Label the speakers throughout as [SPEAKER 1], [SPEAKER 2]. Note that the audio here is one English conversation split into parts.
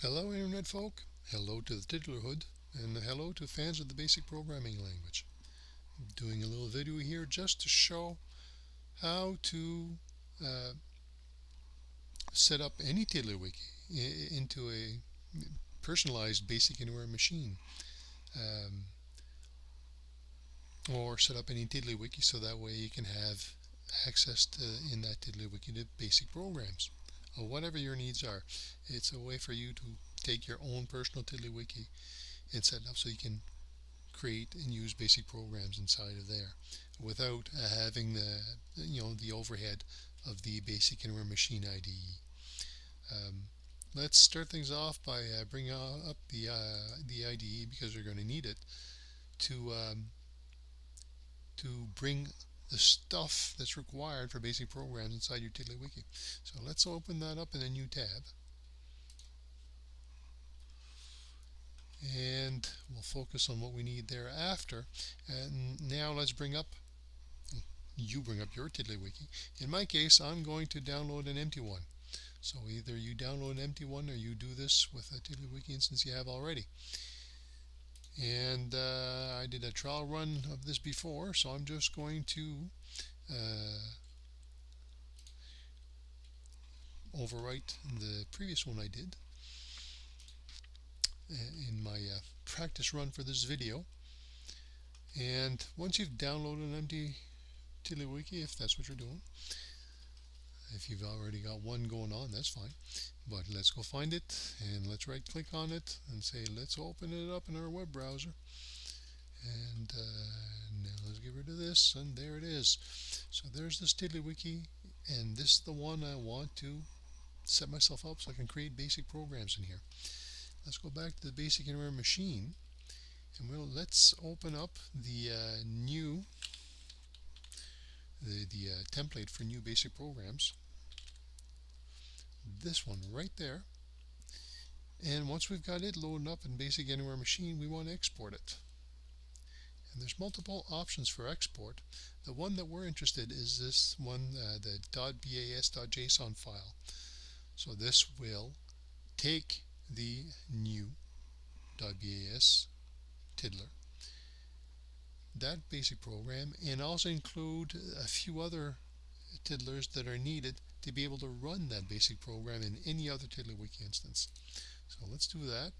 [SPEAKER 1] Hello Internet folk, hello to the Tiddlerhood, and hello to fans of the basic programming language. I'm doing a little video here just to show how to uh, set up any TiddlyWiki into a personalized basic anywhere machine, um, or set up any TiddlyWiki so that way you can have access to in that TiddlyWiki to basic programs or whatever your needs are. It's a way for you to take your own personal TiddlyWiki and set it up so you can create and use basic programs inside of there without having the overhead of the basic anywhere machine IDE. Um, let's start things off by bringing up the IDE because we're going to need it to bring the stuff that's required for basic programs inside your TiddlyWiki. So let's open that up in a new tab, and we'll focus on what we need thereafter. And now let's bring up your TiddlyWiki. In my case, I'm going to download an empty one. So either you download an empty one or you do this with a TiddlyWiki instance you have already. And I did a trial run of this before, so I'm just going to overwrite the previous one I did in my practice run for this video. And once you've downloaded an empty TiddlyWiki, if that's what you're doing, if you've already got one going on, that's fine. But let's go find it and let's right click on it and say let's open it up in our web browser. And now let's get rid of this, and there it is. So there's this TiddlyWiki, and this is the one I want to set myself up so I can create basic programs in here. Let's go back to the basic anywhere machine, and let's open up the template for new basic programs. This one right there. And once we've got it loaded up in basic anywhere machine, we want to export it. And there's multiple options for export. The one that we're interested in is this one, the .bas.json file. So this will take the new .bas tiddler, that basic program, and also include a few other tiddlers that are needed to be able to run that basic program in any other TiddlyWiki instance. So let's do that.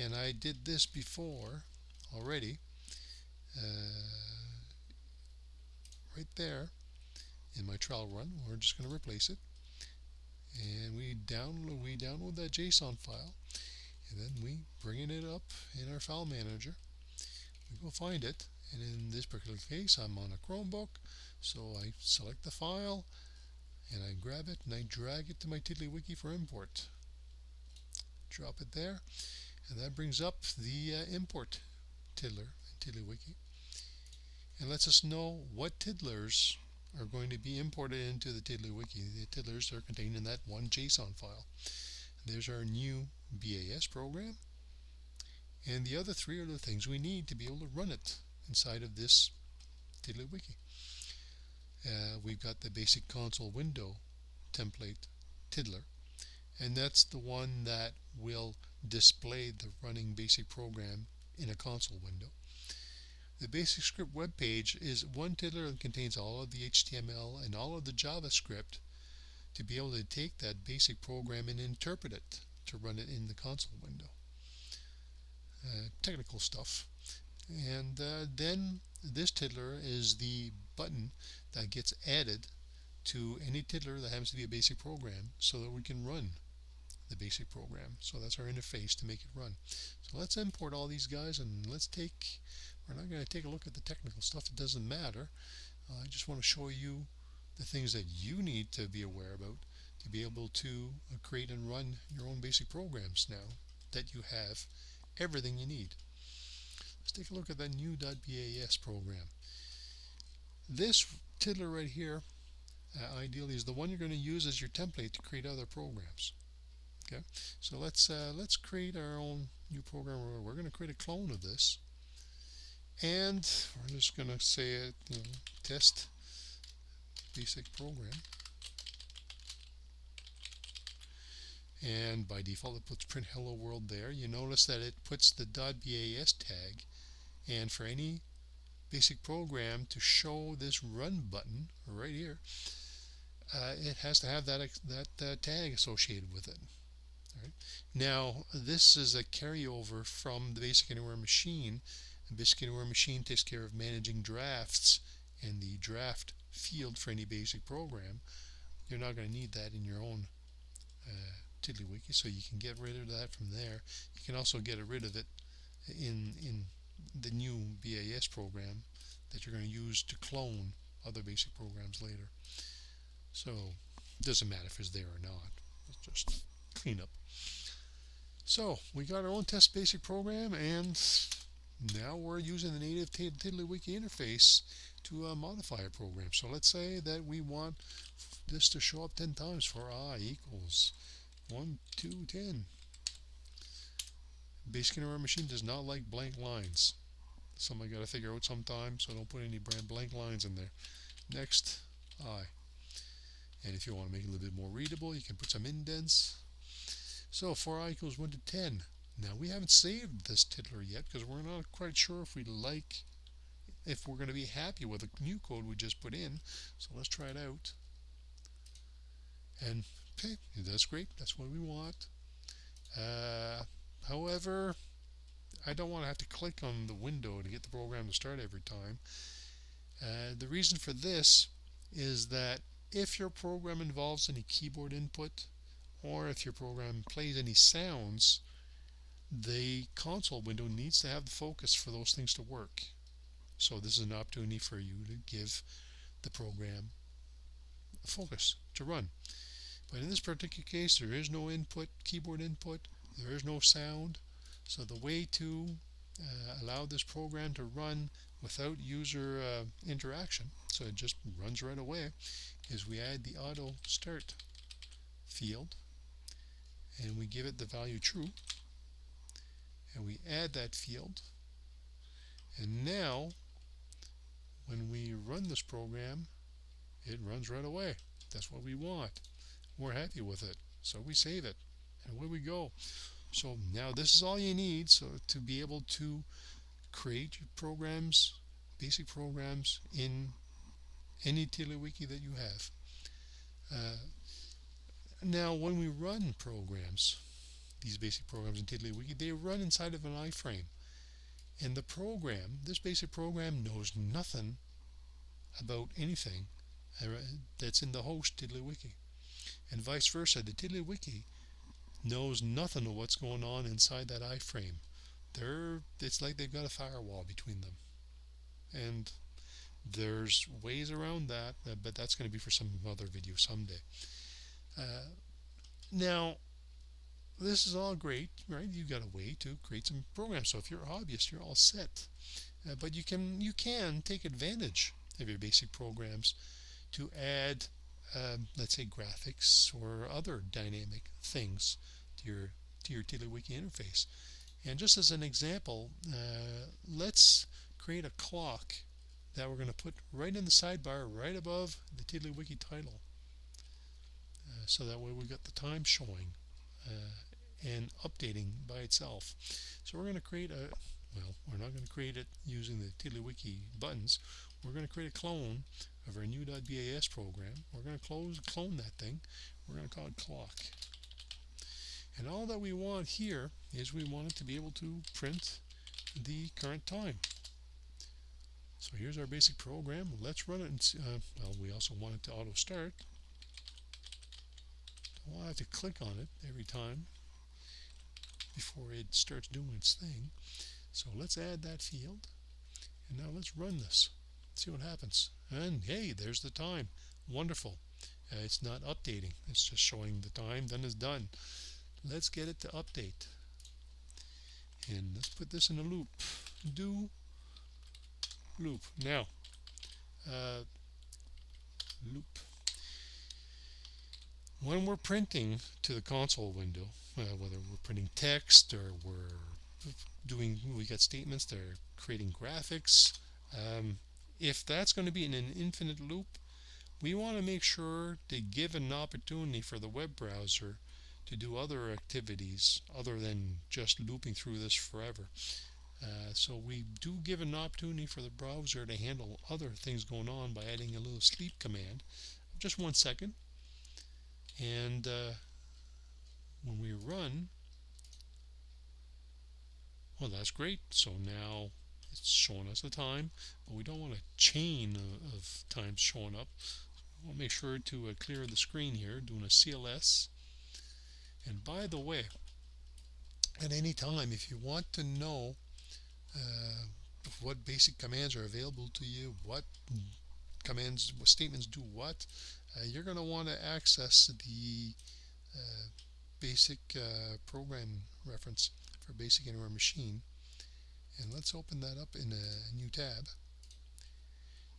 [SPEAKER 1] And I did this before already, right there in my trial run. We're just going to replace it, and we download that JSON file, and then we bring it up in our file manager. We go find it, and in this particular case I'm on a Chromebook, so I select the file and I grab it and I drag it to my TiddlyWiki for import. Drop it there, and that brings up the import tiddler in TiddlyWiki and lets us know what tiddlers are going to be imported into the TiddlyWiki. The tiddlers are contained in that one JSON file. There's our new BAS program, and the other three are the things we need to be able to run it inside of this TiddlyWiki. We've got the basic console window template tiddler, and that's the one that will display the running basic program in a console window. The basic script web page is one tiddler that contains all of the HTML and all of the JavaScript to be able to take that basic program and interpret it to run it in the console window. Technical stuff. And then this tiddler is the button that gets added to any tiddler that happens to be a basic program so that we can run the basic program. So that's our interface to make it run. So let's import all these guys, and we're not going to take a look at the technical stuff. It doesn't matter. I just want to show you the things that you need to be aware about to be able to create and run your own basic programs now that you have everything you need. Let's take a look at that new .bas program. This tiddler right here ideally is the one you're going to use as your template to create other programs. Okay, so let's create our own new program. We're going to create a clone of this, and we're just going to say it, test basic program. and by default it puts print hello world there. You notice that it puts the .bas tag, and for any basic program to show this run button right here, it has to have that tag associated with it. Right? Now, this is a carryover from the Basic Anywhere machine. The Basic Anywhere machine takes care of managing drafts and the draft field for any basic program. You're not going to need that in your own TiddlyWiki, so you can get rid of that from there. You can also get rid of it in the new BAS program that you're going to use to clone other basic programs later. So it doesn't matter if it's there or not. It's just cleanup. So we got our own test basic program, and now we're using the native TiddlyWiki interface to modify a program. So let's say that we want this to show up 10 times for I equals 1, 2, 10. Basic Anywhere machine does not like blank lines. Something I got to figure out sometime, so don't put any blank lines in there. Next, I. And if you want to make it a little bit more readable, you can put some indents. So for I equals 1 to 10. Now we haven't saved this tiddler yet because we're not quite sure if we're going to be happy with the new code we just put in. So let's try it out. And okay, that's great. That's what we want. However, I don't want to have to click on the window to get the program to start every time. The reason for this is that if your program involves any keyboard input, or if your program plays any sounds, the console window needs to have the focus for those things to work. So this is an opportunity for you to give the program a focus to run. But in this particular case, there is no input, keyboard input, there is no sound. So the way to allow this program to run without user interaction, so it just runs right away, is we add the auto start field, and we give it the value true, and we add that field, and now when we run this program, it runs right away. That's what we want. We're happy with it, so we save it, and away we go. So now this is all you need to be able to create your programs, basic programs, in any TiddlyWiki that you have. Now when we run programs, these basic programs in TiddlyWiki, they run inside of an iframe. And the program, this basic program, knows nothing about anything that's in the host TiddlyWiki. And vice versa, the TiddlyWiki knows nothing of what's going on inside that iframe. It's like they've got a firewall between them. And there's ways around that, but that's going to be for some other video someday. Now, this is all great, right? You've got a way to create some programs. So if you're a hobbyist, you're all set. But you can take advantage of your basic programs to add, let's say, graphics or other dynamic things to your TiddlyWiki interface. And just as an example, let's create a clock that we're going to put right in the sidebar, right above the TiddlyWiki title. So that way we've got the time showing and updating by itself. So we're going to create we're not going to create it using the TiddlyWiki buttons. We're going to create a clone of our new .bas program. We're going to clone that thing. We're going to call it clock. And all that we want here is we want it to be able to print the current time. So here's our basic program. Let's run it. And we also want it to auto start. I'll have to click on it every time before it starts doing its thing. So let's add that field, and now let's run this, see what happens. And hey, there's the time. Wonderful. It's not updating, it's just showing the time, then it's done. Let's get it to update, and let's put this in a loop. Do loop. Now loop. When we're printing to the console window, whether we're printing text or we got statements that are creating graphics, if that's going to be in an infinite loop, we want to make sure to give an opportunity for the web browser to do other activities other than just looping through this forever. So we do give an opportunity for the browser to handle other things going on by adding a little sleep command, just 1 second. And when we run, well, that's great. So now it's showing us the time, but we don't want a chain of times showing up. We'll make sure to clear the screen here, doing a CLS. And by the way, at any time, if you want to know uh, what basic commands are available to you, what commands, what statements do what, you're going to want to access the uh, basic program reference for basic anywhere machine. And let's open that up in a new tab.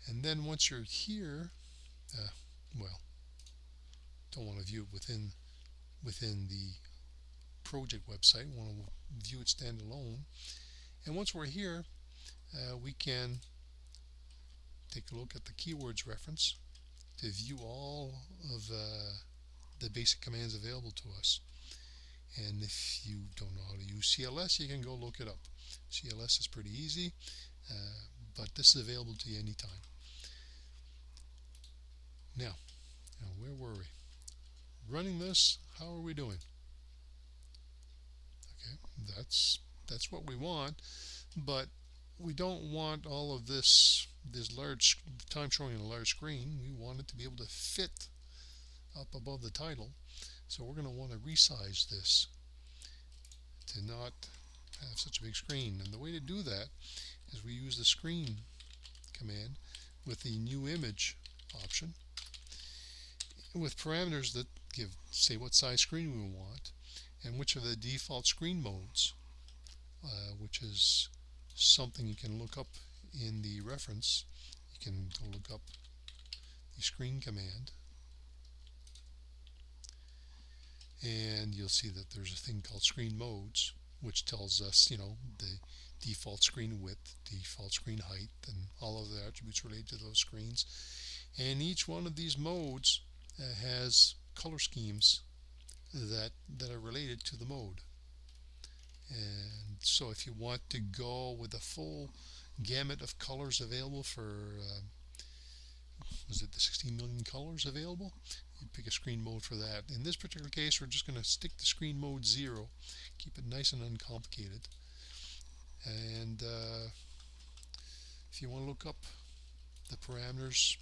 [SPEAKER 1] And then once you're here, well, don't want to view it within the project website. We want to view it standalone. And once we're here, we can take a look at the keywords reference to view all of the basic commands available to us. And if you don't know how to use CLS, you can go look it up. CLS is pretty easy, but this is available to you anytime. Now, where were we? Running this, how are we doing? Okay, that's what we want, but we don't want all of this large time showing on a large screen. We want it to be able to fit up above the title. So we're going to want to resize this to not have such a big screen. And the way to do that is we use the screen command with the new image option with parameters that say what size screen we want and which are the default screen modes, which is something you can look up in the reference. You can look up the screen command and you'll see that there's a thing called screen modes, which tells us, the default screen width, default screen height, and all of the attributes related to those screens. And each one of these modes has color schemes that are related to the mode. And so if you want to go with the full gamut of colors available for was it the 16 million colors available, you pick a screen mode for that. In this particular case, we're just going to stick to screen mode 0, keep it nice and uncomplicated. And if you want to look up the parameters,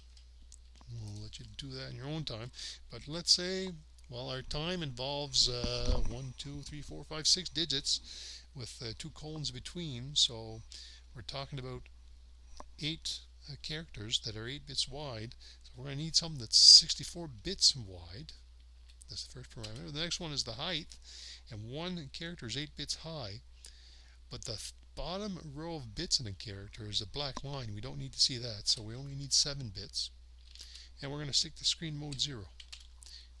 [SPEAKER 1] we'll let you do that in your own time. But let's say, well, our time involves 1, 2, 3, 4, 5, 6 digits with 2 colons between. So we're talking about 8 characters that are 8 bits wide. So we're going to need something that's 64 bits wide. That's the first parameter. The next one is the height, and one character is 8 bits high. But the bottom row of bits in a character is a black line. We don't need to see that, so we only need 7 bits. And we're going to stick to screen mode 0.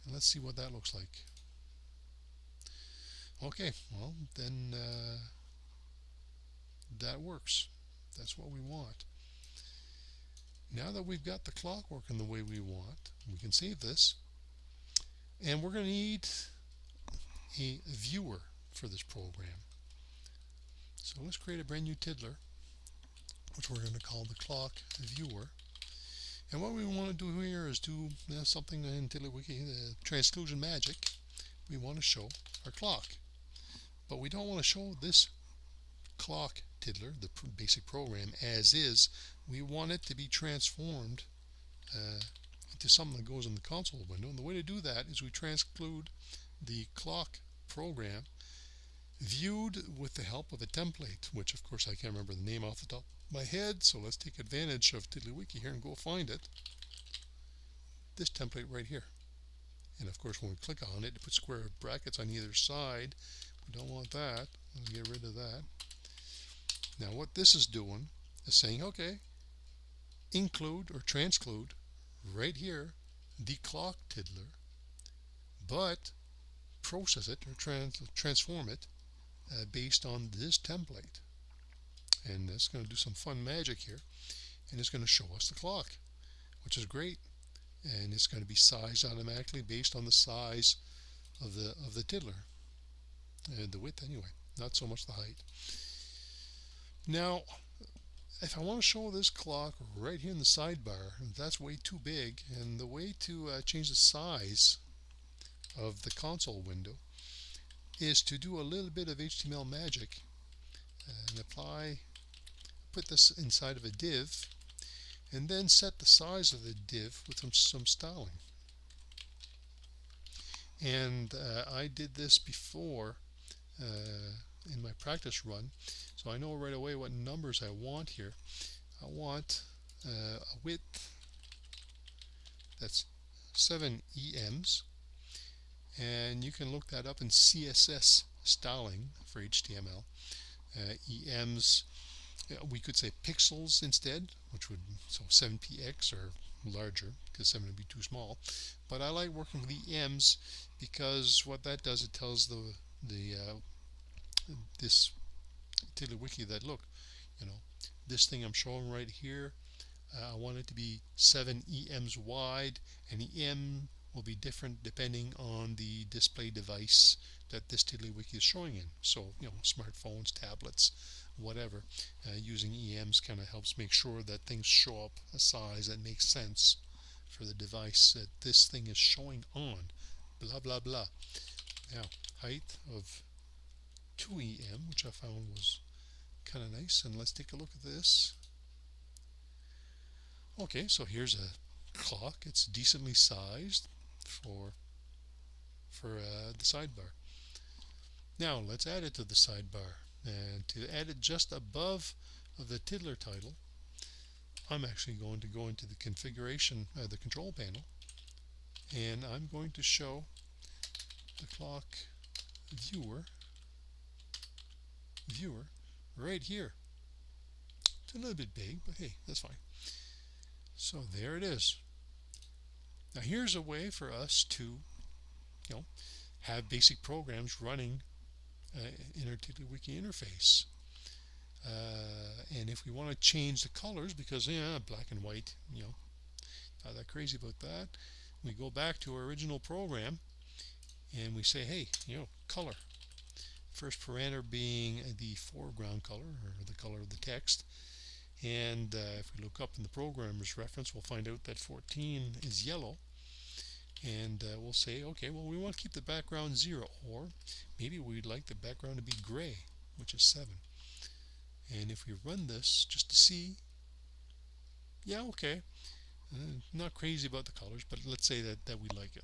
[SPEAKER 1] And let's see what that looks like. Okay, well, then that works. That's what we want. Now that we've got the clock working the way we want, we can save this. And we're going to need a viewer for this program. So let's create a brand new tiddler, which we're going to call the clock viewer. And what we want to do here is do something in TiddlyWiki, the transclusion magic. We want to show our clock. But we don't want to show this clock tiddler, the basic program, as is. We want it to be transformed into something that goes in the console window. And the way to do that is we transclude the clock program viewed with the help of a template, which of course I can't remember the name off the top of my head, so let's take advantage of TiddlyWiki here and go find it. This template right here. And of course when we click on it, it puts square brackets on either side. We don't want that. Let's get rid of that. Now what this is doing is saying, okay, include or transclude right here the clock tiddler, but process it or transform it based on this template. And it's going to do some fun magic here, and it's going to show us the clock, which is great. And it's going to be sized automatically based on the size of the tiddler, the width anyway, not so much the height. Now, if I want to show this clock right here in the sidebar, that's way too big, and the way to change the size of the console window is to do a little bit of HTML magic and put this inside of a div, and then set the size of the div with some styling. And I did this before in my practice run, so I know right away what numbers I want here. I want a width that's 7 EMs, and you can look that up in CSS styling for HTML. EMs, we could say pixels instead, which would, so 7px or larger, because 7 would be too small. But I like working with EMs because what that does, it tells this TiddlyWiki that, look, this thing I'm showing right here, I want it to be 7 EMs wide, and EM will be different depending on the display device that this TiddlyWiki is showing in. So, smartphones, tablets, whatever. Using EMs kind of helps make sure that things show up a size that makes sense for the device that this thing is showing on. Blah, blah, blah. Now, height of 2 EM, which I found was kind of nice. And let's take a look at this. Okay, so here's a clock. It's decently sized for the sidebar. Now let's add it to the sidebar, and to add it just above of the tiddler title, I'm actually going to go into the configuration, the control panel, and I'm going to show the clock viewer right here. It's a little bit big, but hey, that's fine. So there it is. Now here's a way for us to have basic programs running in our TiddlyWiki interface. And if we want to change the colors, because black and white, not that crazy about that, we go back to our original program and we say, hey, color. First parameter being the foreground color, or the color of the text. And if we look up in the programmer's reference, we'll find out that 14 is yellow. And we'll say, okay, well, we want to keep the background 0, or maybe we'd like the background to be gray, which is 7. And if we run this just to see, yeah, okay, not crazy about the colors, but let's say that we like it.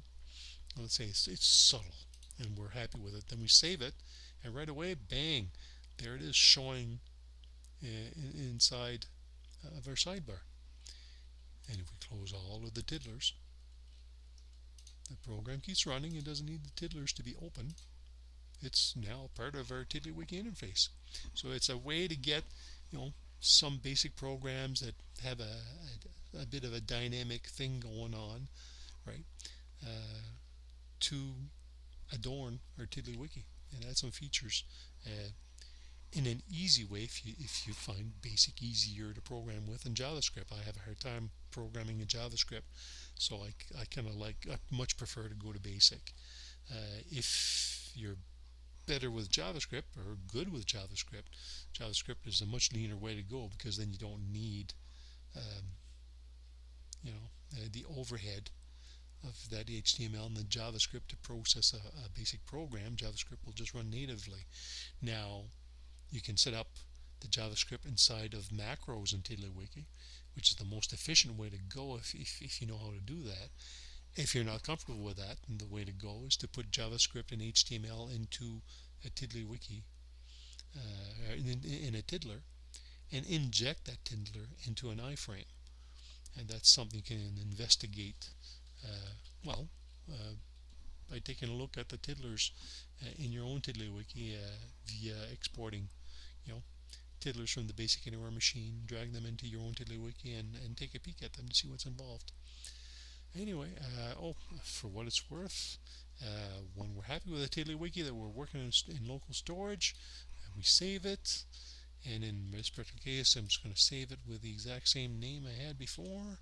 [SPEAKER 1] Let's say it's subtle and we're happy with it. Then we save it, and right away, bang, there it is showing inside of our sidebar. And if we close all of the tiddlers, the program keeps running. It doesn't need the tiddlers to be open. It's now part of our TiddlyWiki interface. So it's a way to get, some basic programs that have a bit of a dynamic thing going on, right, to adorn our TiddlyWiki and add some features in an easy way if you find BASIC easier to program with than JavaScript. I have a hard time programming in JavaScript, so I much prefer to go to BASIC. If you're better with JavaScript or good with JavaScript, JavaScript is a much leaner way to go, because then you don't need the overhead of that HTML and the JavaScript to process a basic program. JavaScript will just run natively. Now, you can set up the JavaScript inside of macros in TiddlyWiki, which is the most efficient way to go if you know how to do that. If you're not comfortable with that, then the way to go is to put JavaScript and HTML into a TiddlyWiki, in a tiddler, and inject that tiddler into an iframe. And that's something you can investigate, by taking a look at the tiddlers in your own TiddlyWiki via exporting, tiddlers from the basic anywhere machine, drag them into your own TiddlyWiki, and take a peek at them to see what's involved. Anyway, for what it's worth, when we're happy with a TiddlyWiki that we're working in local storage, we save it. And in this particular case, I'm just going to save it with the exact same name I had before.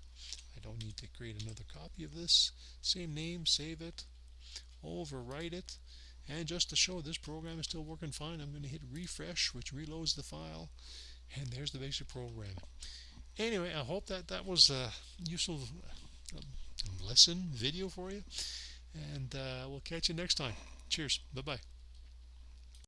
[SPEAKER 1] I don't need to create another copy of this. Same name, save it. overwrite it. And just to show this program is still working fine, I'm going to hit refresh, which reloads the file. And there's the basic program. Anyway, I hope that was a useful lesson video for you. And we'll catch you next time. Cheers. Bye-bye.